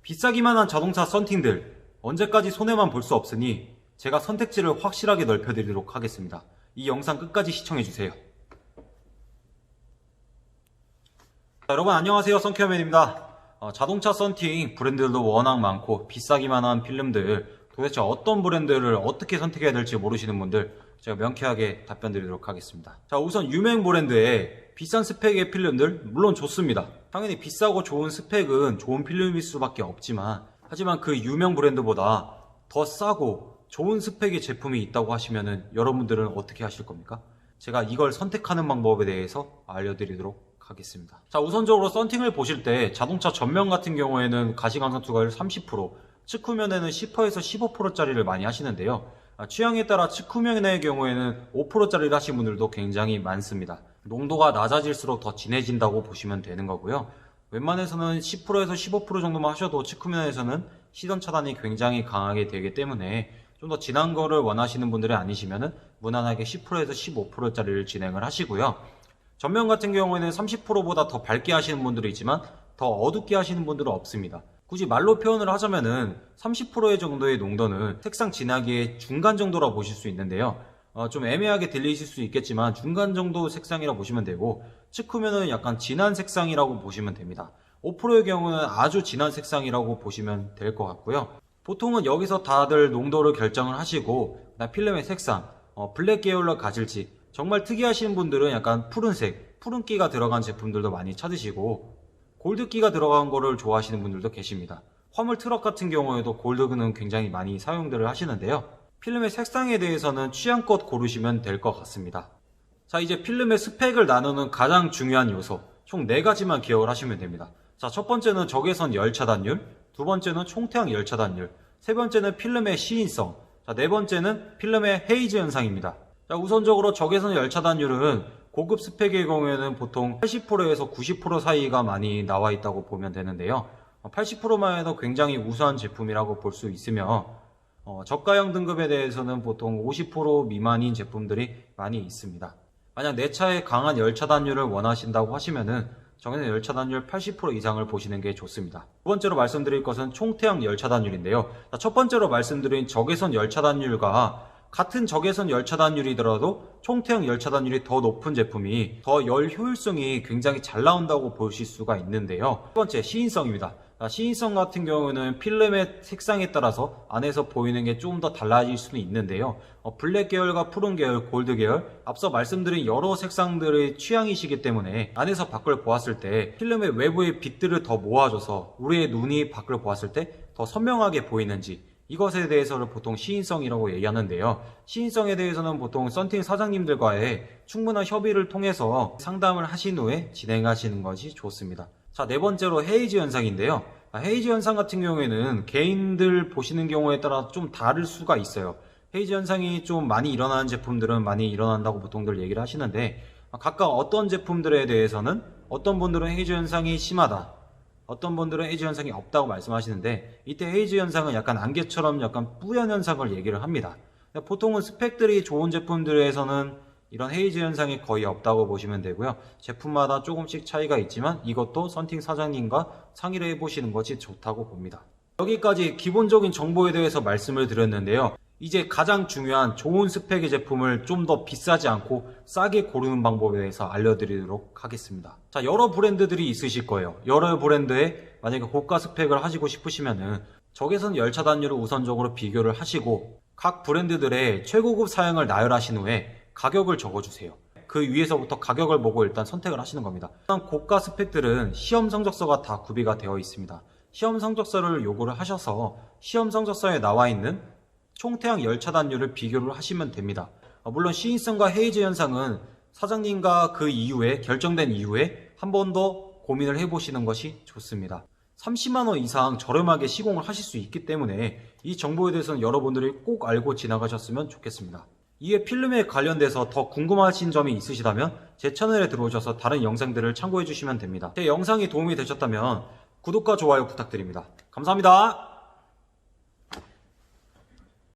비싸기만 한 자동차 썬팅들 언제까지 손해만 볼 수 없으니 제가 선택지를 확실하게 넓혀드리도록 하겠습니다. 이 영상 끝까지 시청해주세요. 여러분 안녕하세요, 썬케어맨입니다. 자동차 썬팅 브랜드들도 워낙 많고 비싸기만 한 필름들 도대체 어떤 브랜드를 어떻게 선택해야 될지 모르시는 분들 제가 명쾌하게 답변 드리도록 하겠습니다. 자, 우선 유명 브랜드의 비싼 스펙의 필름들 물론 좋습니다. 당연히 비싸고 좋은 스펙은 좋은 필름일 수밖에 없지만 하지만 그 유명 브랜드보다 더 싸고 좋은 스펙의 제품이 있다고 하시면은 여러분들은 어떻게 하실 겁니까? 제가 이걸 선택하는 방법에 대해서 알려드리도록 하겠습니다. 자, 우선적으로 썬팅을 보실 때 자동차 전면 같은 경우에는 가시광선 투과율 30%, 측후면에는 10%에서 15%짜리를 많이 하시는데요. 취향에 따라 측후면의 경우에는 5%짜리를 하신 분들도 굉장히 많습니다. 농도가 낮아질수록 더 진해진다고 보시면 되는 거고요. 웬만해서는 10%에서 15% 정도만 하셔도 측후면에서는 시선 차단이 굉장히 강하게 되기 때문에 좀 더 진한 거를 원하시는 분들이 아니시면은 무난하게 10%에서 15%짜리를 진행을 하시고요. 전면 같은 경우에는 30%보다 더 밝게 하시는 분들이 있지만 더 어둡게 하시는 분들은 없습니다. 굳이 말로 표현을 하자면은 30% 정도의 농도는 색상 진하기의 중간 정도라고 보실 수 있는데요. 좀 애매하게 들리실 수 있겠지만 중간 정도 색상이라고 보시면 되고, 측후면은 약간 진한 색상이라고 보시면 됩니다. 5%의 경우는 아주 진한 색상이라고 보시면 될 것 같고요. 보통은 여기서 다들 농도를 결정을 하시고 필름의 색상, 블랙 계열로 가질지, 정말 특이하신 분들은 약간 푸른색, 푸른기가 들어간 제품들도 많이 찾으시고 골드기가 들어간 거를 좋아하시는 분들도 계십니다. 화물 트럭 같은 경우에도 골드는 굉장히 많이 사용들을 하시는데요. 필름의 색상에 대해서는 취향껏 고르시면 될 것 같습니다. 자, 이제 필름의 스펙을 나누는 가장 중요한 요소 총 4가지만 기억을 하시면 됩니다. 자, 첫 번째는 적외선 열 차단율, 두 번째는 총태양 열 차단율, 세 번째는 필름의 시인성, 자, 네 번째는 필름의 헤이즈 현상입니다. 자, 우선적으로 적외선 열 차단율은 고급 스펙의 경우에는 보통 80%에서 90% 사이가 많이 나와 있다고 보면 되는데요. 80%만 해도 굉장히 우수한 제품이라고 볼 수 있으며 저가형 등급에 대해서는 보통 50% 미만인 제품들이 많이 있습니다. 만약 내 차에 강한 열 차단율을 원하신다고 하시면은 적외선 열 차단율 80% 이상을 보시는 게 좋습니다. 두 번째로 말씀드릴 것은 총태양 열 차단율인데요. 첫 번째로 말씀드린 적외선 열 차단율과 같은 적외선 열 차단율이더라도 총태양 열 차단율이 더 높은 제품이 더 열 효율성이 굉장히 잘 나온다고 보실 수가 있는데요. 첫 번째, 시인성입니다. 시인성 같은 경우는 필름의 색상에 따라서 안에서 보이는 게 좀 더 달라질 수는 있는데요. 블랙 계열과 푸른 계열, 골드 계열, 앞서 말씀드린 여러 색상들의 취향이시기 때문에 안에서 밖을 보았을 때 필름의 외부의 빛들을 더 모아줘서 우리의 눈이 밖을 보았을 때 더 선명하게 보이는지, 이것에 대해서를 보통 시인성이라고 얘기하는데요. 시인성에 대해서는 보통 썬팅 사장님들과의 충분한 협의를 통해서 상담을 하신 후에 진행하시는 것이 좋습니다. 자, 네 번째로 헤이즈 현상인데요. 헤이즈 현상 같은 경우에는 개인들 보시는 경우에 따라 좀 다를 수가 있어요. 헤이즈 현상이 좀 많이 일어나는 제품들은 많이 일어난다고 보통들 얘기를 하시는데, 각각 어떤 제품들에 대해서는 어떤 분들은 헤이즈 현상이 심하다, 어떤 분들은 헤이즈 현상이 없다고 말씀하시는데, 이때 헤이즈 현상은 약간 안개처럼 약간 뿌연 현상을 얘기를 합니다. 보통은 스펙들이 좋은 제품들에서는 이런 헤이즈 현상이 거의 없다고 보시면 되고요. 제품마다 조금씩 차이가 있지만 이것도 썬팅 사장님과 상의를 해보시는 것이 좋다고 봅니다. 여기까지 기본적인 정보에 대해서 말씀을 드렸는데요. 이제 가장 중요한 좋은 스펙의 제품을 좀 더 비싸지 않고 싸게 고르는 방법에 대해서 알려드리도록 하겠습니다. 자, 여러 브랜드들이 있으실 거예요. 여러 브랜드에 만약에 고가 스펙을 하시고 싶으시면은 적외선 열 차단율을 우선적으로 비교를 하시고 각 브랜드들의 최고급 사양을 나열하신 후에 가격을 적어주세요. 그 위에서부터 가격을 보고 일단 선택을 하시는 겁니다. 일단 고가 스펙들은 시험 성적서가 다 구비가 되어 있습니다. 시험 성적서를 요구를 하셔서 시험 성적서에 나와 있는 총태양 열 차단율을 비교를 하시면 됩니다. 물론 시인성과 헤이즈 현상은 사장님과 그 이후에 결정된 이후에 한 번 더 고민을 해보시는 것이 좋습니다. 30만원 이상 저렴하게 시공을 하실 수 있기 때문에 이 정보에 대해서는 여러분들이 꼭 알고 지나가셨으면 좋겠습니다. 이에 필름에 관련돼서 더 궁금하신 점이 있으시다면 제 채널에 들어오셔서 다른 영상들을 참고해 주시면 됩니다. 제 영상이 도움이 되셨다면 구독과 좋아요 부탁드립니다. 감사합니다.